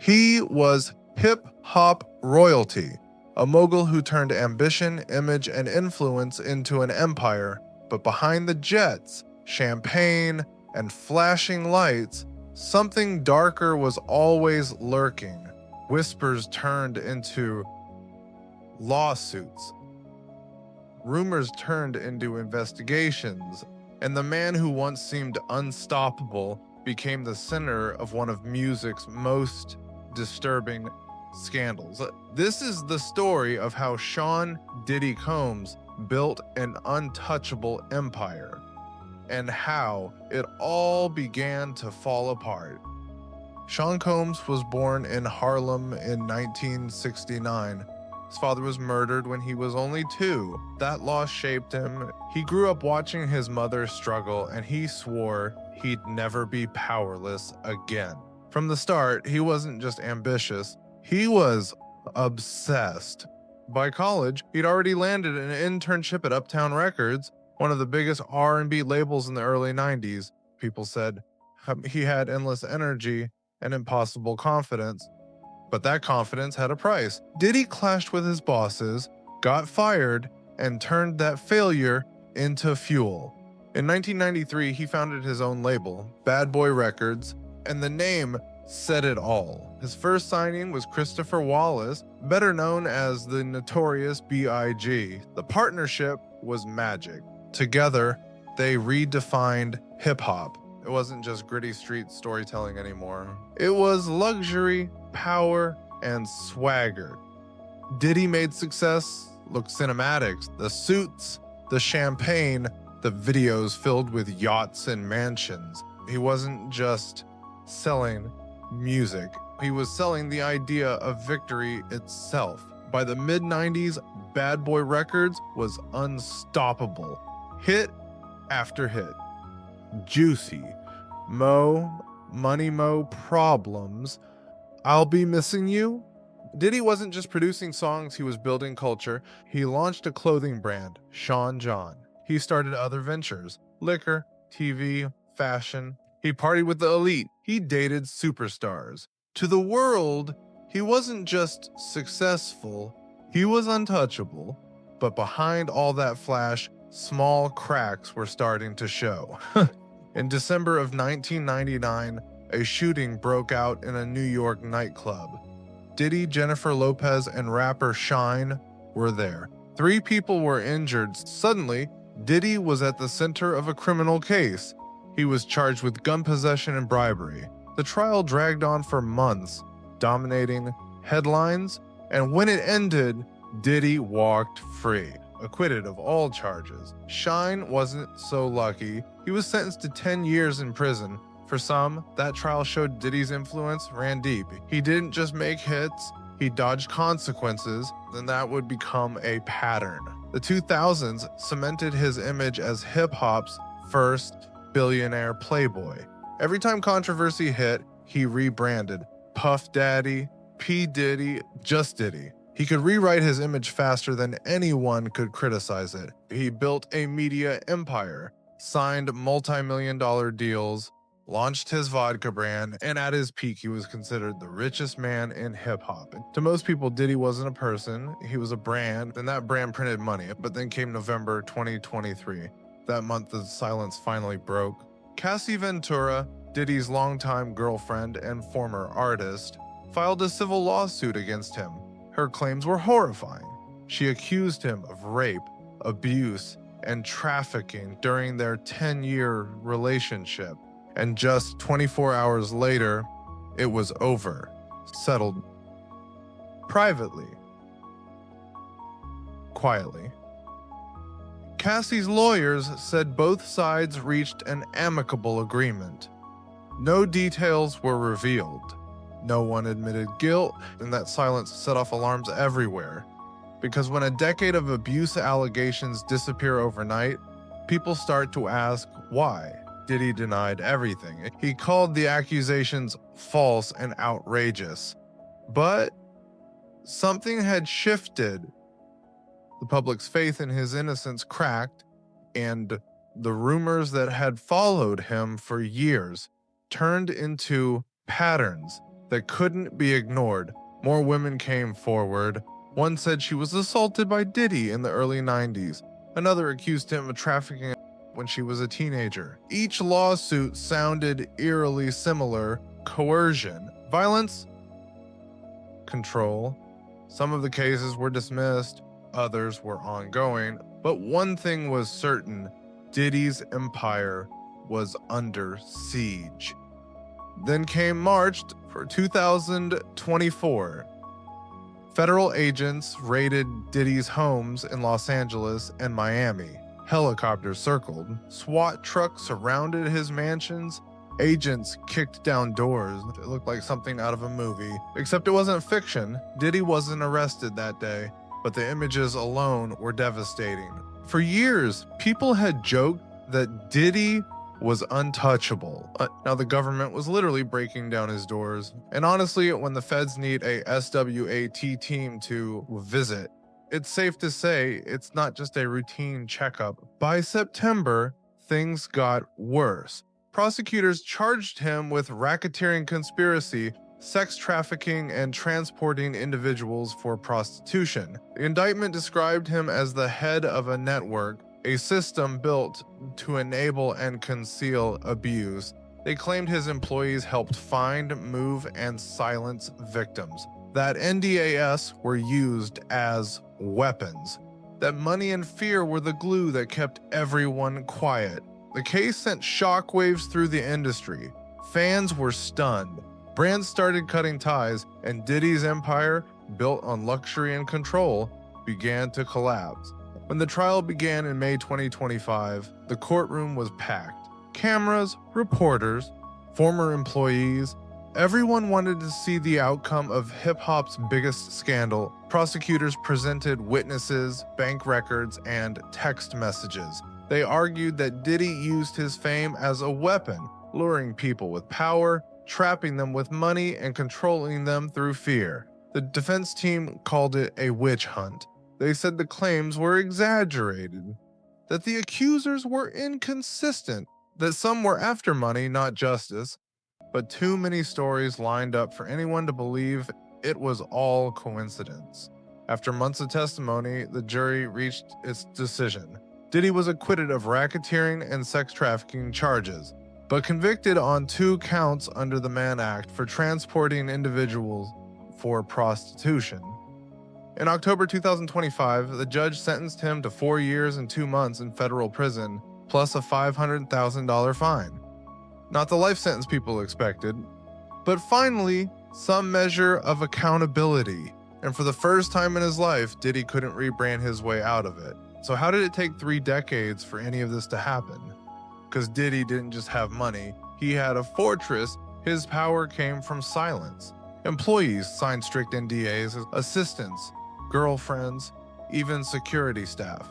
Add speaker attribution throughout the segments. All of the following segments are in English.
Speaker 1: He was hip-hop royalty, a mogul who turned ambition, image, and influence into an empire, but behind the jets, champagne, and flashing lights, something darker was always lurking. Whispers turned into lawsuits. Rumors turned into investigations, and the man who once seemed unstoppable became the center of one of music's most disturbing scandals. This is the story of how Sean Diddy Combs built an untouchable empire, and how it all began to fall apart. Sean Combs was born in Harlem in 1969. His father was murdered when he was only 2. That loss shaped him. He grew up watching his mother struggle, and he swore he'd never be powerless again. From the start, he wasn't just ambitious, he was obsessed. By college, he'd already landed an internship at Uptown Records, one of the biggest R&B labels in the early 90s. People said he had endless energy and impossible confidence, but that confidence had a price. Diddy clashed with his bosses, got fired, and turned that failure into fuel. In 1993, he founded his own label, Bad Boy Records, and the name said it all. His first signing was Christopher Wallace, better known as the Notorious B.I.G. The partnership was magic. Together, they redefined hip-hop. It wasn't just gritty street storytelling anymore. It was luxury, power, and swagger. Diddy made success look cinematic. The suits, the champagne, the videos filled with yachts and mansions. He wasn't just selling music. He was selling the idea of victory itself. By the mid-90s, Bad Boy Records was unstoppable. Hit after hit. Juicy, Money Mo Problems, I'll Be Missing You. Diddy wasn't just producing songs, he was building culture. He launched a clothing brand, Sean John. He started other ventures, liquor, TV, fashion. He partied with the elite. He dated superstars. To the world, he wasn't just successful, he was untouchable. But behind all that flash, small cracks were starting to show. In December of 1999, a shooting broke out in a New York nightclub. Diddy, Jennifer Lopez, and rapper Shine were there. 3 people were injured. Suddenly, Diddy was at the center of a criminal case. He was charged with gun possession and bribery. The trial dragged on for months, dominating headlines, and when it ended, Diddy walked free, acquitted of all charges. Shine wasn't so lucky. He was sentenced to 10 years in prison. For some, that trial showed Diddy's influence ran deep. He didn't just make hits, he dodged consequences, then that would become a pattern. The 2000s cemented his image as hip-hop's first billionaire playboy. Every time controversy hit, he rebranded. Puff Daddy, P. Diddy, just Diddy. He could rewrite his image faster than anyone could criticize it. He built a media empire, signed multi-million-dollar deals, launched his vodka brand, and at his peak, he was considered the richest man in hip-hop. To most people, Diddy wasn't a person, he was a brand, and that brand printed money. But then came November 2023. That month, the silence finally broke. Cassie Ventura, Diddy's longtime girlfriend and former artist, filed a civil lawsuit against him. Her claims were horrifying. She accused him of rape, abuse, and trafficking during their 10-year relationship. And just 24 hours later, it was over, settled privately, quietly. Cassie's lawyers said both sides reached an amicable agreement. No details were revealed. No one admitted guilt, and that silence set off alarms everywhere. Because when a decade of abuse allegations disappear overnight, people start to ask why. Diddy denied everything. He called the accusations false and outrageous. But something had shifted. The public's faith in his innocence cracked, and the rumors that had followed him for years turned into patterns. that couldn't be ignored. More women came forward. One said she was assaulted by Diddy in the early 90s. Another accused him of trafficking when she was a teenager. Each lawsuit sounded eerily similar: coercion, violence, control. Some of the cases were dismissed, others were ongoing, but one thing was certain: Diddy's empire was under siege. Then came March for 2024. Federal agents raided Diddy's homes in Los Angeles and Miami. Helicopters circled. SWAT trucks surrounded his mansions. Agents kicked down doors. It looked like something out of a movie. Except it wasn't fiction. Diddy wasn't arrested that day, but the images alone were devastating. For years, people had joked that Diddy was untouchable. Now the government was literally breaking down his doors. And honestly, when the feds need a SWAT team to visit, it's safe to say it's not just a routine checkup. By September, things got worse. Prosecutors charged him with racketeering conspiracy, sex trafficking, and transporting individuals for prostitution. The indictment described him as the head of a network, a system built to enable and conceal abuse. They claimed his employees helped find, move, and silence victims, that NDAS were used as weapons, that money and fear were the glue that kept everyone quiet. The case sent shockwaves through the industry. Fans were stunned. Brands started cutting ties, and Diddy's empire, built on luxury and control, began to collapse. When the trial began in May 2025, the courtroom was packed. Cameras, reporters, former employees, everyone wanted to see the outcome of hip-hop's biggest scandal. Prosecutors presented witnesses, bank records, and text messages. They argued that Diddy used his fame as a weapon, luring people with power, trapping them with money, and controlling them through fear. The defense team called it a witch hunt. They said the claims were exaggerated, that the accusers were inconsistent, that some were after money, not justice. But too many stories lined up for anyone to believe it was all coincidence. After months of testimony, the jury reached its decision. Diddy was acquitted of racketeering and sex trafficking charges, but convicted on 2 counts under the Mann Act for transporting individuals for prostitution. In October 2025, the judge sentenced him to 4 years and 2 months in federal prison, plus a $500,000 fine. Not the life sentence people expected, but finally, some measure of accountability. And for the first time in his life, Diddy couldn't rebrand his way out of it. So how did it take 3 decades for any of this to happen? Because Diddy didn't just have money, he had a fortress. His power came from silence. Employees signed strict NDAs, assistants, girlfriends, even security staff.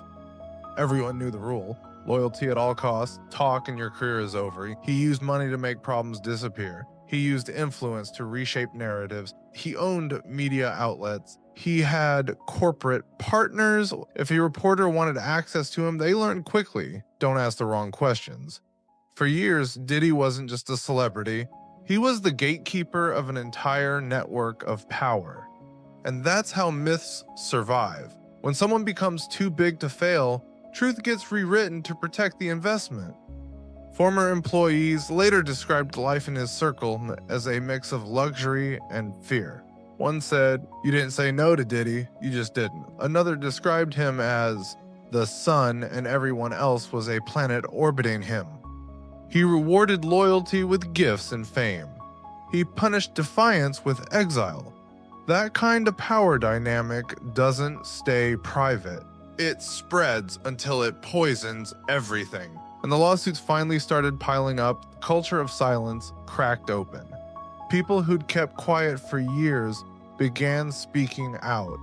Speaker 1: Everyone knew the rule: loyalty at all costs, talk and your career is over. He used money to make problems disappear. He used influence to reshape narratives. He owned media outlets. He had corporate partners. If a reporter wanted access to him, they learned quickly: don't ask the wrong questions. For years, Diddy wasn't just a celebrity. He was the gatekeeper of an entire network of power. And that's how myths survive. When someone becomes too big to fail, truth gets rewritten to protect the investment. Former employees later described life in his circle as a mix of luxury and fear. One said, "You didn't say no to Diddy, you just didn't." Another described him as the sun and everyone else was a planet orbiting him. He rewarded loyalty with gifts and fame. He punished defiance with exile. That kind of power dynamic doesn't stay private. It spreads until it poisons everything. And the lawsuits finally started piling up. The culture of silence cracked open. People who'd kept quiet for years began speaking out.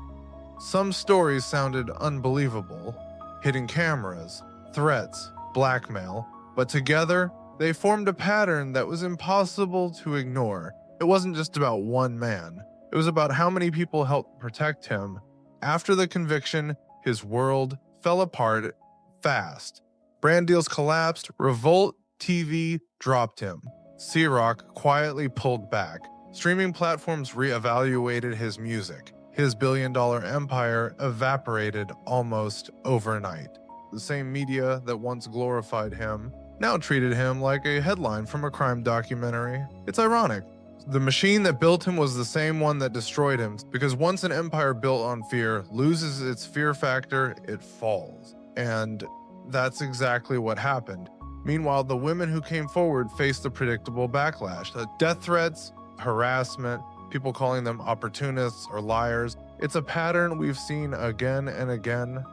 Speaker 1: Some stories sounded unbelievable: hidden cameras, threats, blackmail, but together they formed a pattern that was impossible to ignore. It wasn't just about one man. It was about how many people helped protect him. After the conviction, his world fell apart fast. Brand deals collapsed. Revolt TV dropped him. C-Rock quietly pulled back. Streaming platforms re-evaluated his music. His billion-dollar empire evaporated almost overnight. The same media that once glorified him now treated him like a headline from a crime documentary. It's ironic. The machine that built him was the same one that destroyed him, because once an empire built on fear loses its fear factor, it falls. And that's exactly what happened. Meanwhile, the women who came forward faced the predictable backlash. Death threats, harassment, people calling them opportunists or liars. It's a pattern we've seen again and again.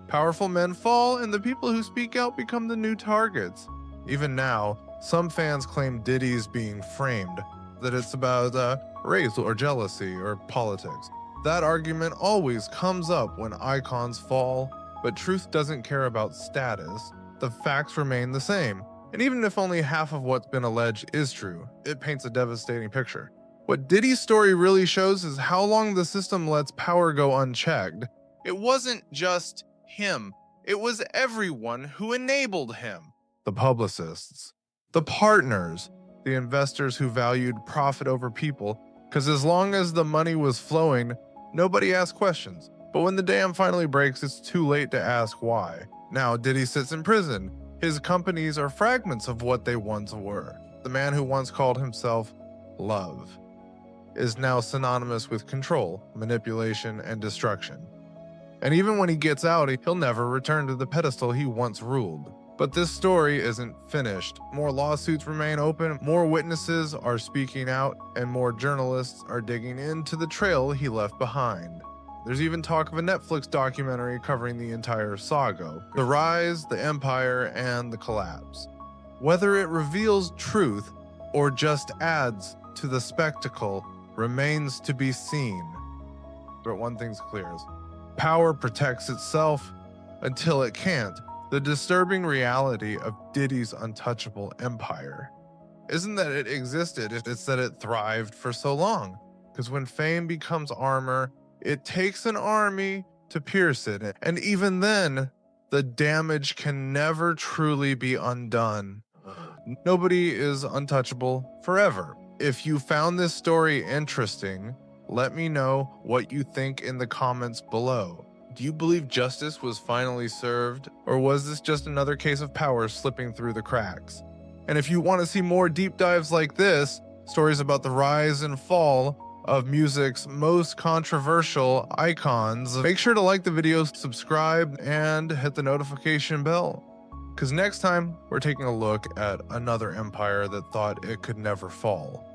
Speaker 1: Powerful men fall, and the people who speak out become the new targets. Even now, some fans claim Diddy's being framed, that it's about race or jealousy or politics. That argument always comes up when icons fall, but truth doesn't care about status. The facts remain the same. And even if only half of what's been alleged is true, it paints a devastating picture. What Diddy's story really shows is how long the system lets power go unchecked. It wasn't just him. It was everyone who enabled him. The publicists, the partners, the investors who valued profit over people, because as long as the money was flowing, nobody asked questions. But when the dam finally breaks, it's too late to ask why. Now Diddy sits in prison. His companies are fragments of what they once were. The man who once called himself love is now synonymous with control, manipulation, and destruction. And even when he gets out, he'll never return to the pedestal he once ruled. But this story isn't finished. More lawsuits remain open, more witnesses are speaking out, and more journalists are digging into the trail he left behind. There's even talk of a Netflix documentary covering the entire saga, the rise, the empire, and the collapse. Whether it reveals truth or just adds to the spectacle remains to be seen. But one thing's clear is power protects itself until it can't. The disturbing reality of Diddy's untouchable empire isn't that it existed, it's that it thrived for so long. Because when fame becomes armor, it takes an army to pierce it. And even then, the damage can never truly be undone. Nobody is untouchable forever. If you found this story interesting, let me know what you think in the comments below. Do you believe justice was finally served, or was this just another case of power slipping through the cracks? And if you want to see more deep dives like this, stories about the rise and fall of music's most controversial icons, make sure to like the video, subscribe, and hit the notification bell. Because next time, we're taking a look at another empire that thought it could never fall.